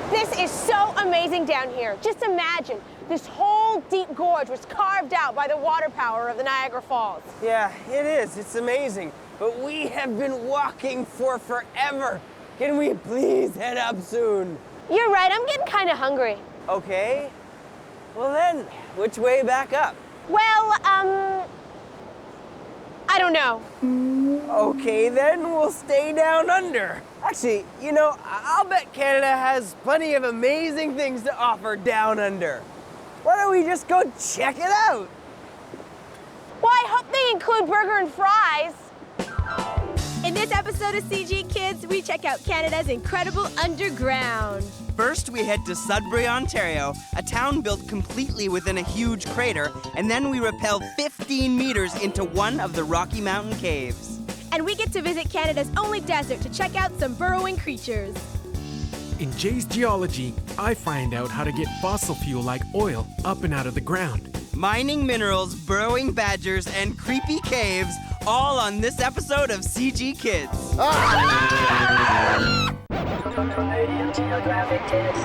This is so amazing down here. Just imagine, this whole deep gorge was carved out by the water power of the Niagara Falls. Yeah, it is. It's amazing. But we have been walking for forever. Can we please head up soon? You're right, I'm getting kind of hungry. Okay. Well then, which way back up? Well, I don't know. Okay, then we'll stay down under. Actually, you know, I'll bet Canada has plenty of amazing things to offer down under. Why don't we just go check it out? Well, I hope they include burger and fries. In this episode of CG Kids, we check out Canada's incredible underground. First, we head to Sudbury, Ontario, a town built completely within a huge crater, and then we rappel 15 meters into one of the Rocky Mountain caves. And we get to visit Canada's only desert to check out some burrowing creatures. In Jay's geology, I find out how to get fossil fuel like oil up and out of the ground. Mining minerals, burrowing badgers, and creepy caves, all on this episode of CG Kids. Geographic Kids.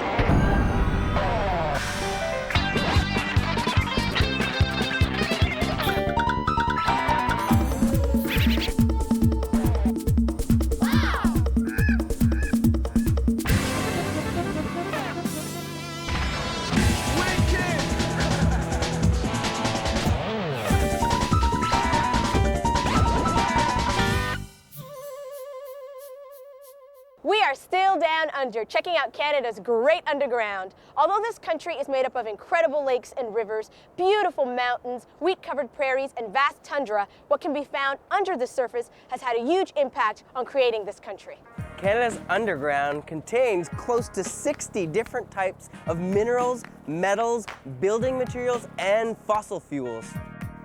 We are still down under, checking out Canada's great underground. Although this country is made up of incredible lakes and rivers, beautiful mountains, wheat-covered prairies, and vast tundra, what can be found under the surface has had a huge impact on creating this country. Canada's underground contains close to 60 different types of minerals, metals, building materials, and fossil fuels.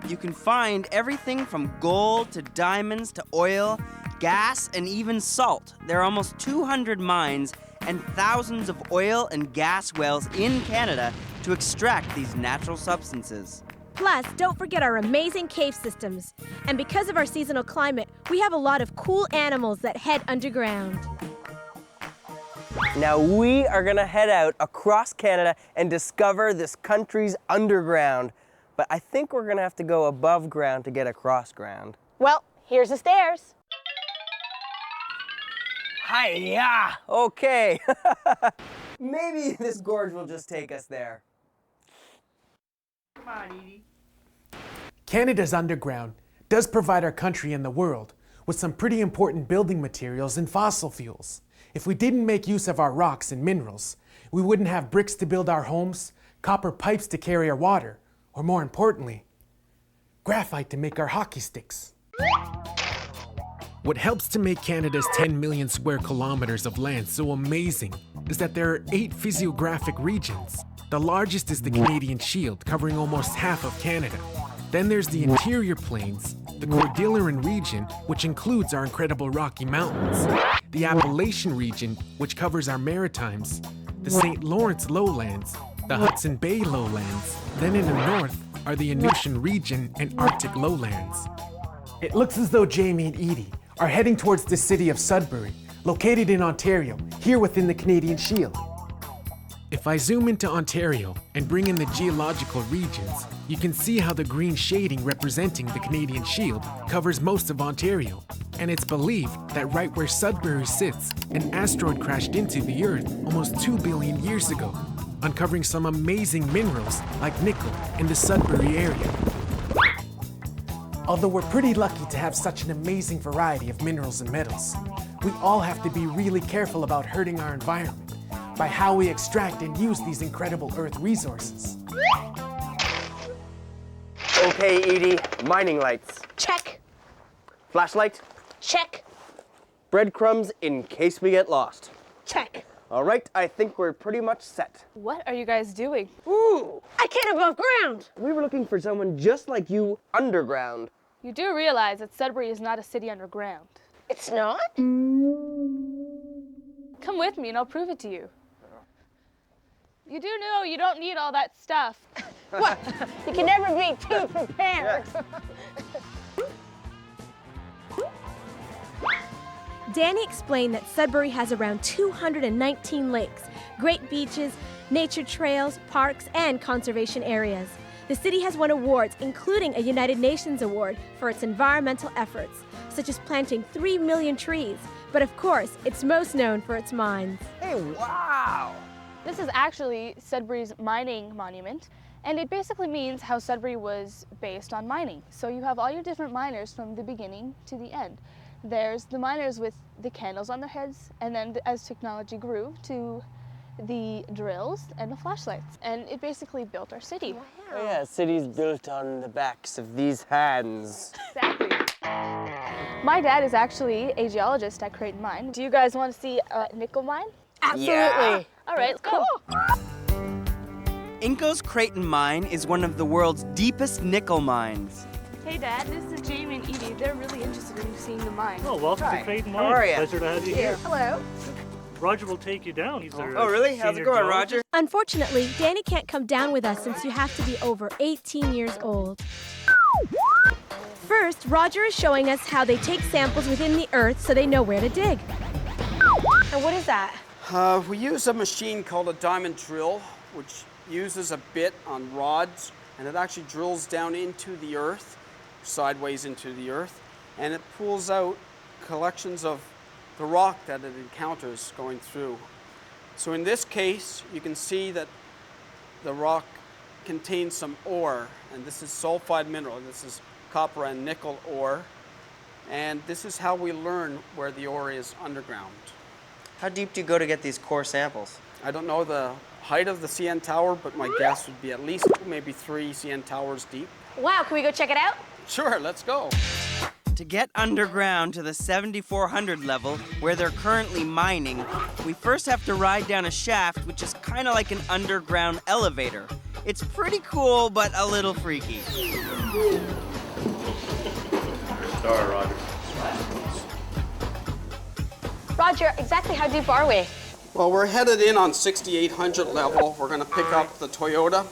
You can find everything from gold to diamonds to oil, gas, and even salt. There are almost 200 mines and thousands of oil and gas wells in Canada to extract these natural substances. Plus, don't forget our amazing cave systems. And because of our seasonal climate, we have a lot of cool animals that head underground. Now we are gonna head out across Canada and discover this country's underground. But I think we're gonna have to go above ground to get across ground. Well, here's the stairs. Hi-ya! Okay. Maybe this gorge will just take us there. Come on, Edie. Canada's underground does provide our country and the world with some pretty important building materials and fossil fuels. If we didn't make use of our rocks and minerals, we wouldn't have bricks to build our homes, copper pipes to carry our water, or more importantly, graphite to make our hockey sticks. What helps to make Canada's 10 million square kilometers of land so amazing is that there are 8 physiographic regions. The largest is the Canadian Shield, covering almost half of Canada. Then there's the interior plains, the Cordilleran region, which includes our incredible Rocky Mountains, the Appalachian region, which covers our Maritimes, the St. Lawrence lowlands, the Hudson Bay lowlands. Then in the north are the Inuit region and Arctic lowlands. It looks as though Jamie and Edie are heading towards the city of Sudbury, located in Ontario, here within the Canadian Shield. If I zoom into Ontario and bring in the geological regions, you can see how the green shading representing the Canadian Shield covers most of Ontario. And it's believed that right where Sudbury sits, an asteroid crashed into the Earth almost 2 billion years ago, uncovering some amazing minerals like nickel in the Sudbury area. Although we're pretty lucky to have such an amazing variety of minerals and metals, we all have to be really careful about hurting our environment by how we extract and use these incredible Earth resources. Okay, Edie, mining lights. Check. Flashlight. Check. Breadcrumbs in case we get lost. Check. All right, I think we're pretty much set. What are you guys doing? Ooh! I can't above ground. We were looking for someone just like you underground. You do realize that Sudbury is not a city underground. It's not? Come with me and I'll prove it to you. You do know you don't need all that stuff. What? You can never be too prepared. Danny explained that Sudbury has around 219 lakes, great beaches, nature trails, parks, and conservation areas. The city has won awards, including a United Nations award for its environmental efforts, such as planting 3 million trees. But of course, it's most known for its mines. Hey, wow! This is actually Sudbury's mining monument, and it basically means how Sudbury was based on mining. So you have all your different miners from the beginning to the end. There's the miners with the candles on their heads, and then as technology grew to the drills and the flashlights, and it basically built our city. Wow. Oh, yeah, city's built on the backs of these hands. Exactly. My dad is actually a geologist at Creighton Mine. Do you guys want to see a nickel mine? Absolutely. Yeah. All right, let's go. Inco's Creighton Mine is one of the world's deepest nickel mines. Hey Dad, this is Jamie and Edie. They're really interested in seeing the mine. Oh, welcome Hi. to Creighton How Mine. are ya? Pleasure to have you here. Hello. Roger will take you down. He's our Oh, really? How's it senior going, geologist. Roger? Unfortunately, Danny can't come down with us since you have to be over 18 years old. First, Roger is showing us how they take samples within the earth so they know where to dig. And what is that? We use a machine called a diamond drill, which uses a bit on rods, and it actually drills down into the earth, sideways into the earth, and it pulls out collections of the rock that it encounters going through. So in this case, you can see that the rock contains some ore, and this is sulfide mineral. This is copper and nickel ore, and this is how we learn where the ore is underground. How deep do you go to get these core samples? I don't know the height of the CN Tower, but my guess would be at least maybe 3 CN Towers deep. Wow, can we go check it out? Sure, let's go. To get underground to the 7,400 level, where they're currently mining, we first have to ride down a shaft, which is kind of like an underground elevator. It's pretty cool, but a little freaky. Star, Roger. Roger, exactly how deep are we? Well, we're headed in on 6,800 level. We're going to pick up the Toyota,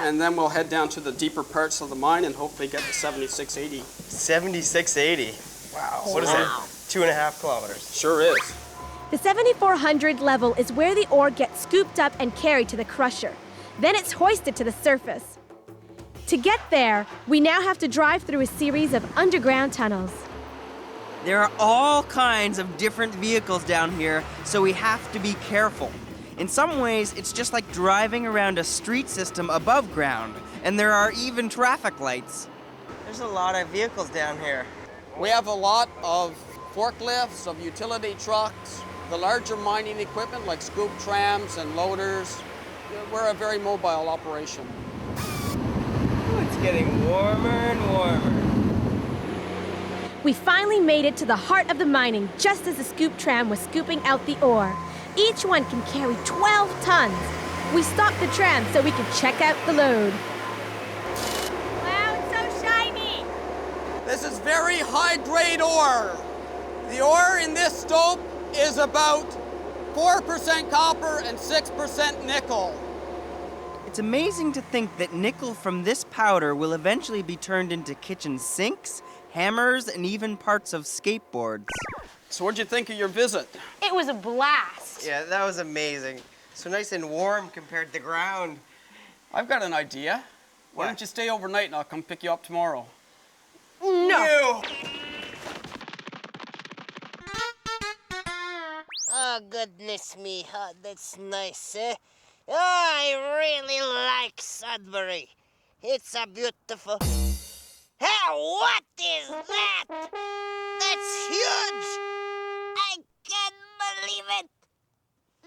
and then we'll head down to the deeper parts of the mine and hopefully get to 7680. 7680. Wow. What is that? 2.5 kilometers. Sure is. The 7,400 level is where the ore gets scooped up and carried to the crusher. Then it's hoisted to the surface. To get there, we now have to drive through a series of underground tunnels. There are all kinds of different vehicles down here, so we have to be careful. In some ways, it's just like driving around a street system above ground, and there are even traffic lights. There's a lot of vehicles down here. We have a lot of forklifts, of utility trucks, the larger mining equipment like scoop trams and loaders. We're a very mobile operation. Ooh, it's getting warmer and warmer. We finally made it to the heart of the mining just as the scoop tram was scooping out the ore. Each one can carry 12 tons. We stopped the tram so we could check out the load. Wow, it's so shiny. This is very high-grade ore. The ore in this stope is about 4% copper and 6% nickel. It's amazing to think that nickel from this powder will eventually be turned into kitchen sinks, hammers, and even parts of skateboards. So what'd you think of your visit? It was a blast. Yeah, that was amazing. So nice and warm compared to ground. I've got an idea. Why don't you stay overnight and I'll come pick you up tomorrow? No. Oh, goodness me, that's nice, eh? Oh, I really like Sudbury. It's a beautiful... Hey, what is that? That's huge! I can't believe it!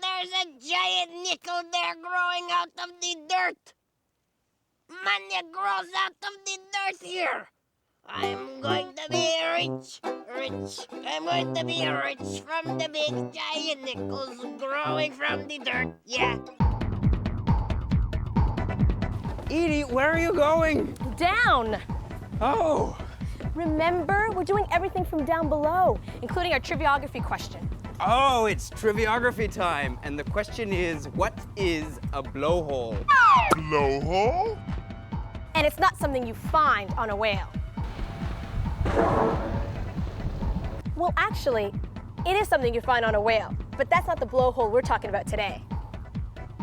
There's a giant nickel there growing out of the dirt! Money grows out of the dirt here! I'm going to be rich. I'm going to be rich from the big giant nickels growing from the dirt, yeah. Edie, where are you going? Down. Oh. Remember, we're doing everything from down below, including our triviography question. Oh, it's triviography time. And the question is, what is a blowhole? Blowhole? And it's not something you find on a whale. Well, actually, It is something you find on a whale, but that's not the blowhole we're talking about today.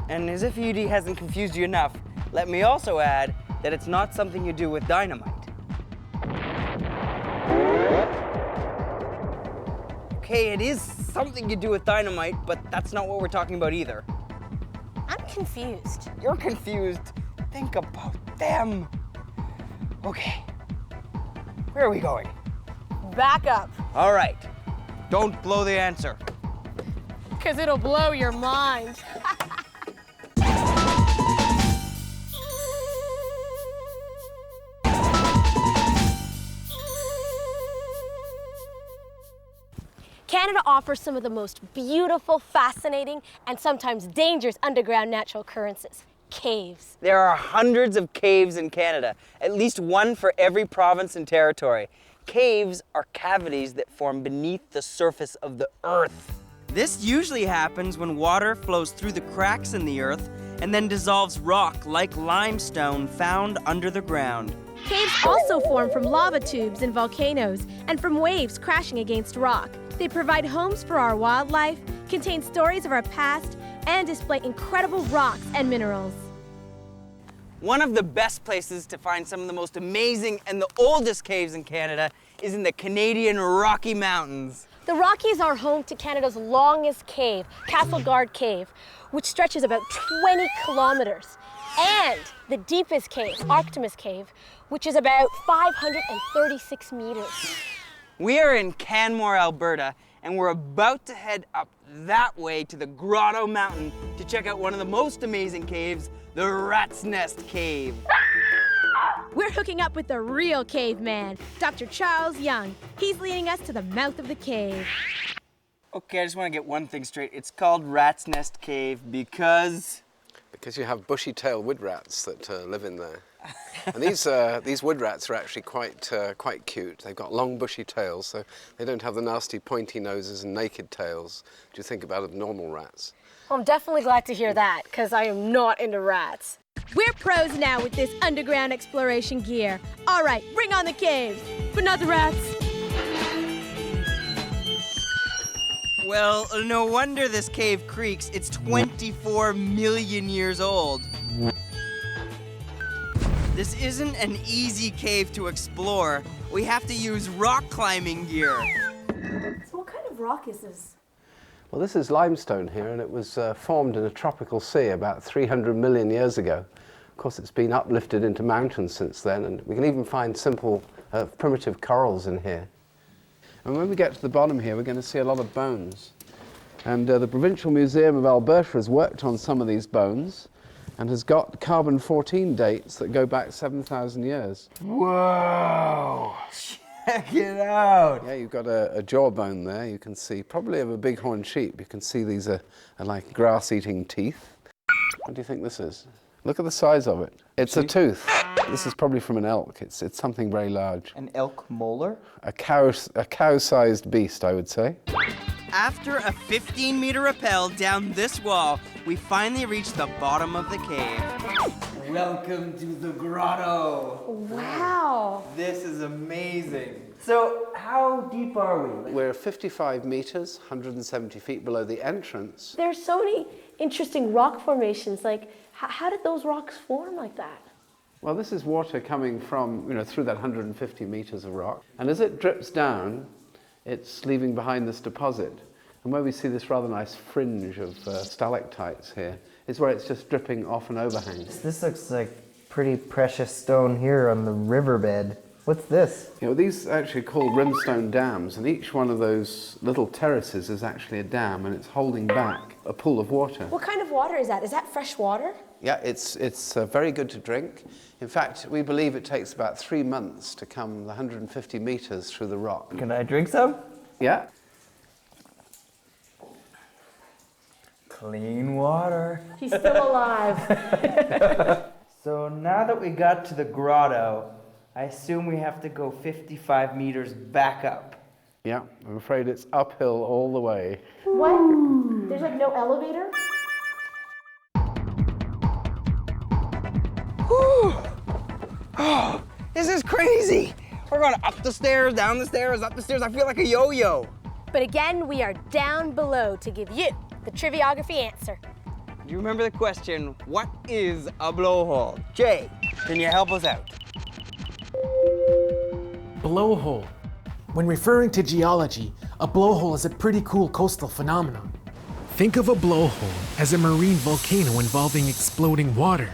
And as if ED hasn't confused you enough, let me also add that it's not something you do with dynamite. Okay, it is something you do with dynamite, but that's not what we're talking about either. I'm confused. You're confused. Think about them. Okay, where are we going? Back up, All right, don't blow the answer. because it'll blow your mind. Canada offers some of the most beautiful, fascinating, and sometimes dangerous underground natural occurrences, caves. There are hundreds of caves in Canada, at least one for every province and territory. Caves are cavities that form beneath the surface of the earth. This usually happens when water flows through the cracks in the earth and then dissolves rock like limestone found under the ground. Caves also form from lava tubes in volcanoes and from waves crashing against rock. They provide homes for our wildlife, contain stories of our past, and display incredible rocks and minerals. One of the best places to find some of the most amazing and the oldest caves in Canada is in the Canadian Rocky Mountains. The Rockies are home to Canada's longest cave, Castleguard Cave, which stretches about 20 kilometers. And the deepest cave, Arctimus Cave, which is about 536 meters. We are in Canmore, Alberta, and we're about to head up that way to the Grotto Mountain to check out one of the most amazing caves, the Rat's Nest Cave. We're hooking up with the real caveman, Dr. Charles Young. He's leading us to the mouth of the cave. Okay, I just want to get one thing straight. It's called Rat's Nest Cave because you have bushy-tailed wood rats that live in there. And these wood rats are actually quite cute. They've got long bushy tails, so they don't have the nasty pointy noses and naked tails do you think about normal rats. Well, I'm definitely glad to hear that, because I am not into rats. We're pros now with this underground exploration gear. All right, bring on the caves, but not the rats. well, no wonder this cave creaks. It's 24 million years old. This isn't an easy cave to explore. We have to use rock climbing gear. So what kind of rock is this? Well, this is limestone here, and it was formed in a tropical sea about 300 million years ago. Of course, it's been uplifted into mountains since then, and we can even find simple primitive corals in here. And when we get to the bottom here, we're going to see a lot of bones. And the Provincial Museum of Alberta has worked on some of these bones and has got carbon-14 dates that go back 7,000 years. Whoa! Check it out! Yeah, you've got a jawbone there, you can see, probably of a bighorn sheep. You can see these are like grass-eating teeth. What do you think this is? Look at the size of it. It's a tooth. This is probably from an elk. It's something very large. An elk molar? A cow-sized beast, I would say. After a 15-meter rappel down this wall, we finally reach the bottom of the cave. Welcome to the grotto. Wow. This is amazing. So, how deep are we? We're 55 meters, 170 feet below the entrance. There's so many interesting rock formations. Like, how did those rocks form like that? Well, this is water coming from, through that 150 meters of rock. And as it drips down, it's leaving behind this deposit. And where we see this rather nice fringe of stalactites here is where it's just dripping off an overhang. This looks like pretty precious stone here on the riverbed. What's this? These are actually called rimstone dams, and each one of those little terraces is actually a dam, and it's holding back a pool of water. What kind of water is that? Is that fresh water? Yeah, it's very good to drink. In fact, we believe it takes about 3 months to come the 150 meters through the rock. Can I drink some? Yeah. Clean water. He's still alive. So now that we got to the grotto, I assume we have to go 55 meters back up. Yeah, I'm afraid it's uphill all the way. What? There's like no elevator? Whew. Oh, this is crazy. We're going up the stairs, down the stairs, up the stairs. I feel like a yo-yo. But again, we are down below to give you the triviography answer. Do you remember the question, what is a blowhole? Jay, can you help us out? Blowhole. When referring to geology, a blowhole is a pretty cool coastal phenomenon. Think of a blowhole as a marine volcano involving exploding water.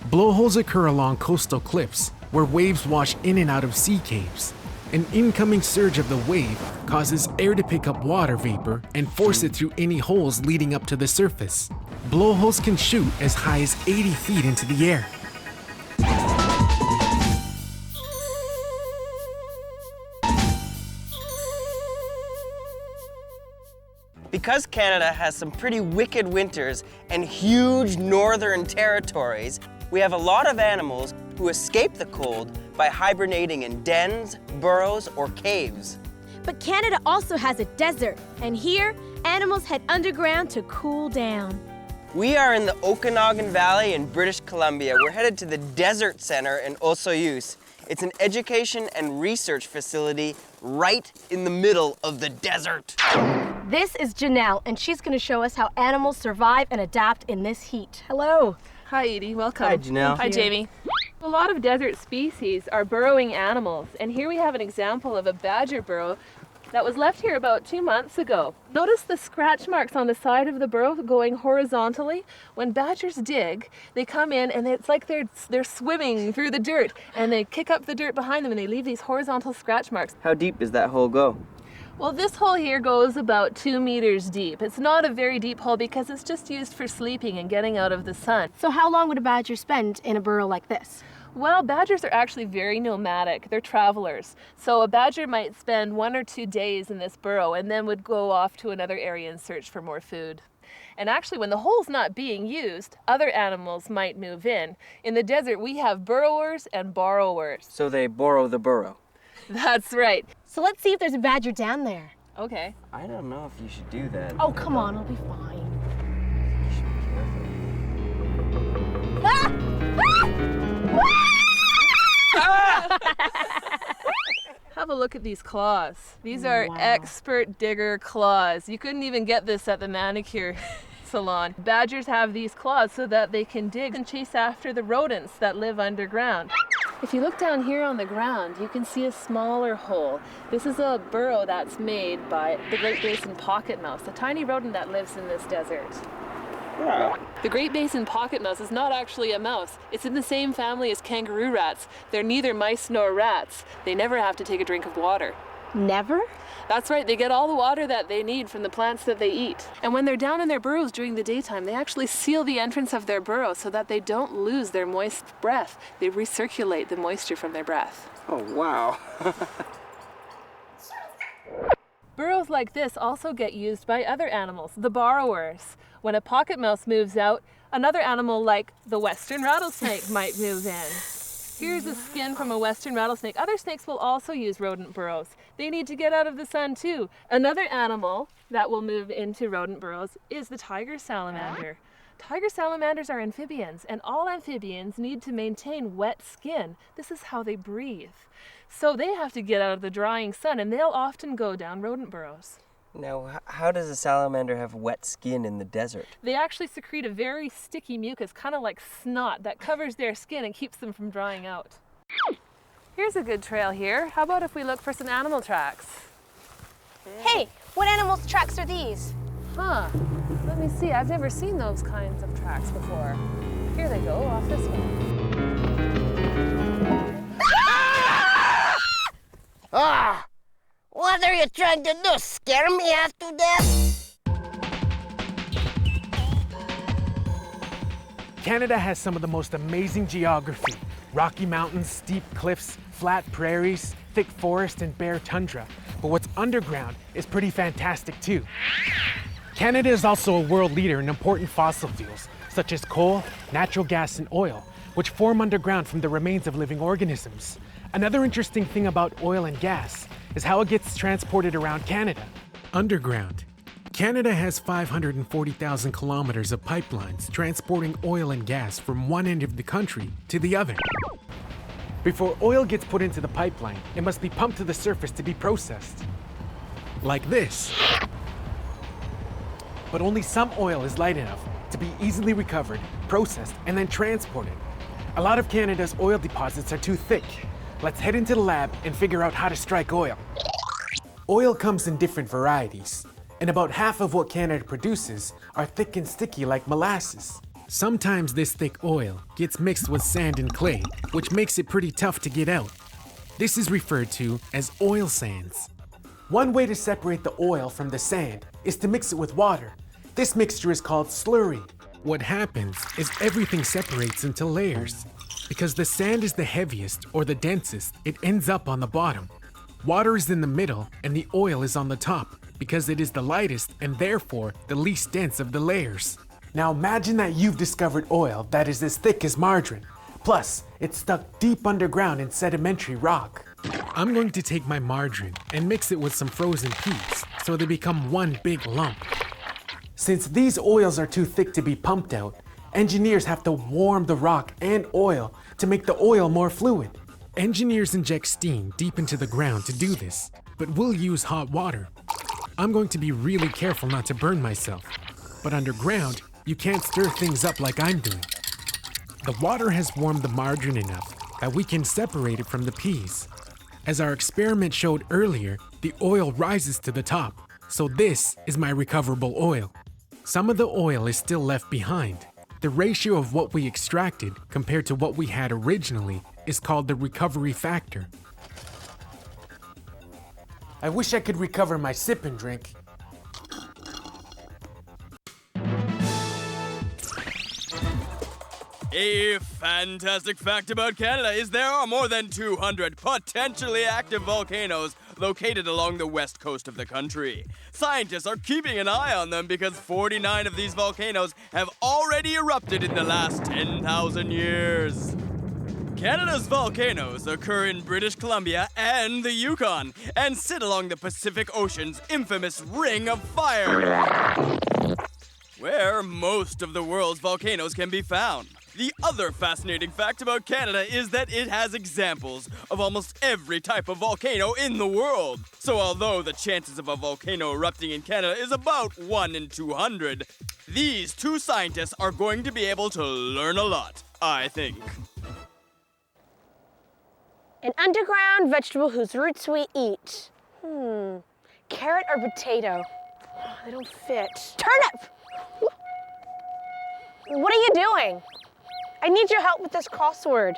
Blowholes occur along coastal cliffs where waves wash in and out of sea caves. An incoming surge of the wave causes air to pick up water vapor and force it through any holes leading up to the surface. Blowholes can shoot as high as 80 feet into the air. Because Canada has some pretty wicked winters and huge northern territories, we have a lot of animals who escape the cold by hibernating in dens, burrows, or caves. But Canada also has a desert, and here, animals head underground to cool down. We are in the Okanagan Valley in British Columbia. We're headed to the Desert Center in Osoyoos. It's an education and research facility right in the middle of the desert. This is Janelle, and she's going to show us how animals survive and adapt in this heat. Hello. Hi, Edie. Welcome. Hi, Janelle. Hi, Jamie. A lot of desert species are burrowing animals, and here we have an example of a badger burrow that was left here about 2 months ago. Notice the scratch marks on the side of the burrow going horizontally. When badgers dig, they come in and it's like they're swimming through the dirt, and they kick up the dirt behind them and they leave these horizontal scratch marks. How deep does that hole go? Well, this hole here goes about 2 meters deep. It's not a very deep hole because it's just used for sleeping and getting out of the sun. So how long would a badger spend in a burrow like this? Well, badgers are actually very nomadic. They're travelers. So a badger might spend 1 or 2 days in this burrow and then would go off to another area and search for more food. And actually, when the hole's not being used, other animals might move in. In the desert, we have burrowers and borrowers. So they borrow the burrow. That's right. So let's see if there's a badger down there. Okay. I don't know if you should do that. Oh, come on, I'll be fine. Have a look at these claws. These are expert digger claws. You couldn't even get this at the manicure salon. Badgers have these claws so that they can dig and chase after the rodents that live underground. If you look down here on the ground, you can see a smaller hole. This is a burrow that's made by the Great Basin pocket mouse, a tiny rodent that lives in this desert. Wow. The Great Basin pocket mouse is not actually a mouse. It's in the same family as kangaroo rats. They're neither mice nor rats. They never have to take a drink of water. Never? That's right, they get all the water that they need from the plants that they eat. And when they're down in their burrows during the daytime, they actually seal the entrance of their burrow so that they don't lose their moist breath. They recirculate the moisture from their breath. Oh, wow. Burrows like this also get used by other animals, the borrowers. When a pocket mouse moves out, another animal like the western rattlesnake might move in. Here's a skin from a western rattlesnake. Other snakes will also use rodent burrows. They need to get out of the sun too. Another animal that will move into rodent burrows is the tiger salamander. Tiger salamanders are amphibians, and all amphibians need to maintain wet skin. This is how they breathe. So they have to get out of the drying sun, and they'll often go down rodent burrows. Now, how does a salamander have wet skin in the desert? They actually secrete a very sticky mucus, kind of like snot, that covers their skin and keeps them from drying out. Here's a good trail here. How about if we look for some animal tracks? Hey, what animals' tracks are these? Huh, let me see. I've never seen those kinds of tracks before. Here they go, off this way. Ah! What are you trying to do? Scare me half to death? Canada has some of the most amazing geography. Rocky mountains, steep cliffs, flat prairies, thick forest, and bare tundra. But what's underground is pretty fantastic too. Canada is also a world leader in important fossil fuels, such as coal, natural gas, and oil, which form underground from the remains of living organisms. Another interesting thing about oil and gas is how it gets transported around Canada. Underground. Canada has 540,000 kilometers of pipelines transporting oil and gas from one end of the country to the other. Before oil gets put into the pipeline, it must be pumped to the surface to be processed. like this. But only some oil is light enough to be easily recovered, processed, and then transported. A lot of Canada's oil deposits are too thick. Let's head into the lab and figure out how to strike oil. Oil comes in different varieties, and about half of what Canada produces are thick and sticky like molasses. Sometimes this thick oil gets mixed with sand and clay, which makes it pretty tough to get out. This is referred to as oil sands. One way to separate the oil from the sand is to mix it with water. This mixture is called slurry. What happens is everything separates into layers. Because the sand is the heaviest or the densest, it ends up on the bottom. Water is in the middle and the oil is on the top because it is the lightest and therefore the least dense of the layers. Now imagine that you've discovered oil that is as thick as margarine. Plus, it's stuck deep underground in sedimentary rock. I'm going to take my margarine and mix it with some frozen peas so they become one big lump. Since these oils are too thick to be pumped out, engineers have to warm the rock and oil to make the oil more fluid. Engineers inject steam deep into the ground to do this, but we'll use hot water. I'm going to be really careful not to burn myself, but underground, you can't stir things up like I'm doing. The water has warmed the margarine enough that we can separate it from the peas. As our experiment showed earlier, the oil rises to the top, so this is my recoverable oil. Some of the oil is still left behind. The ratio of what we extracted compared to what we had originally is called the recovery factor. I wish I could recover my sip and drink. A fantastic fact about Canada is there are more than 200 potentially active volcanoes located along the west coast of the country. Scientists are keeping an eye on them because 49 of these volcanoes have already erupted in the last 10,000 years. Canada's volcanoes occur in British Columbia and the Yukon and sit along the Pacific Ocean's infamous Ring of Fire, where most of the world's volcanoes can be found. The other fascinating fact about Canada is that it has examples of almost every type of volcano in the world. So although the chances of a volcano erupting in Canada is about 1 in 200, these two scientists are going to be able to learn a lot, I think. An underground vegetable whose roots we eat. Carrot or potato? They don't fit. Turnip! What are you doing? I need your help with this crossword.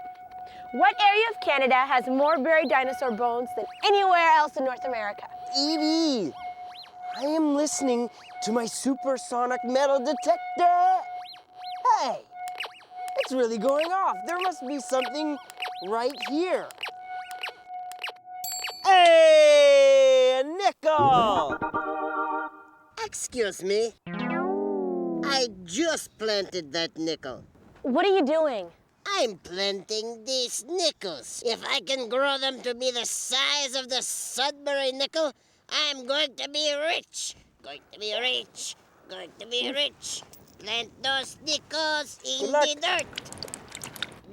What area of Canada has more buried dinosaur bones than anywhere else in North America? Evie, I am listening to my supersonic metal detector. Hey, it's really going off. There must be something right here. Hey, a nickel! Excuse me. I just planted that nickel. What are you doing? I'm planting these nickels. If I can grow them to be the size of the Sudbury nickel, I'm going to be rich. Going to be rich. Going to be rich. Plant those nickels in the dirt.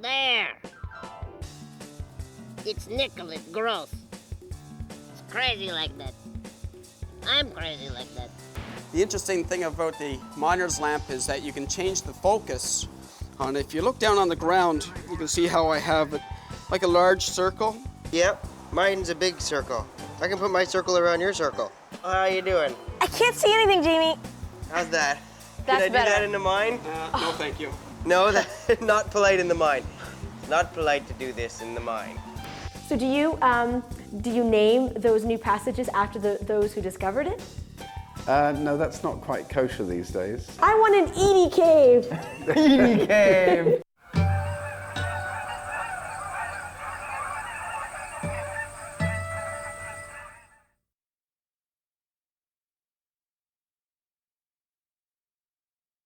There. It's nickel, it grows. It's crazy like that. I'm crazy like that. The interesting thing about the miner's lamp is that you can change the focus. And if you look down on the ground, you can see how I have it like a large circle. Yep, mine's a big circle. I can put my circle around your circle. How you doing? I can't see anything, Jamie. How's that? That's Can I better. do that in the mine? No, thank you. No, that's not polite in the mine. It's not polite to do this in the mine. So do you name those new passages after those who discovered it? No, that's not quite kosher these days. I want an Edie cave. Edie cave.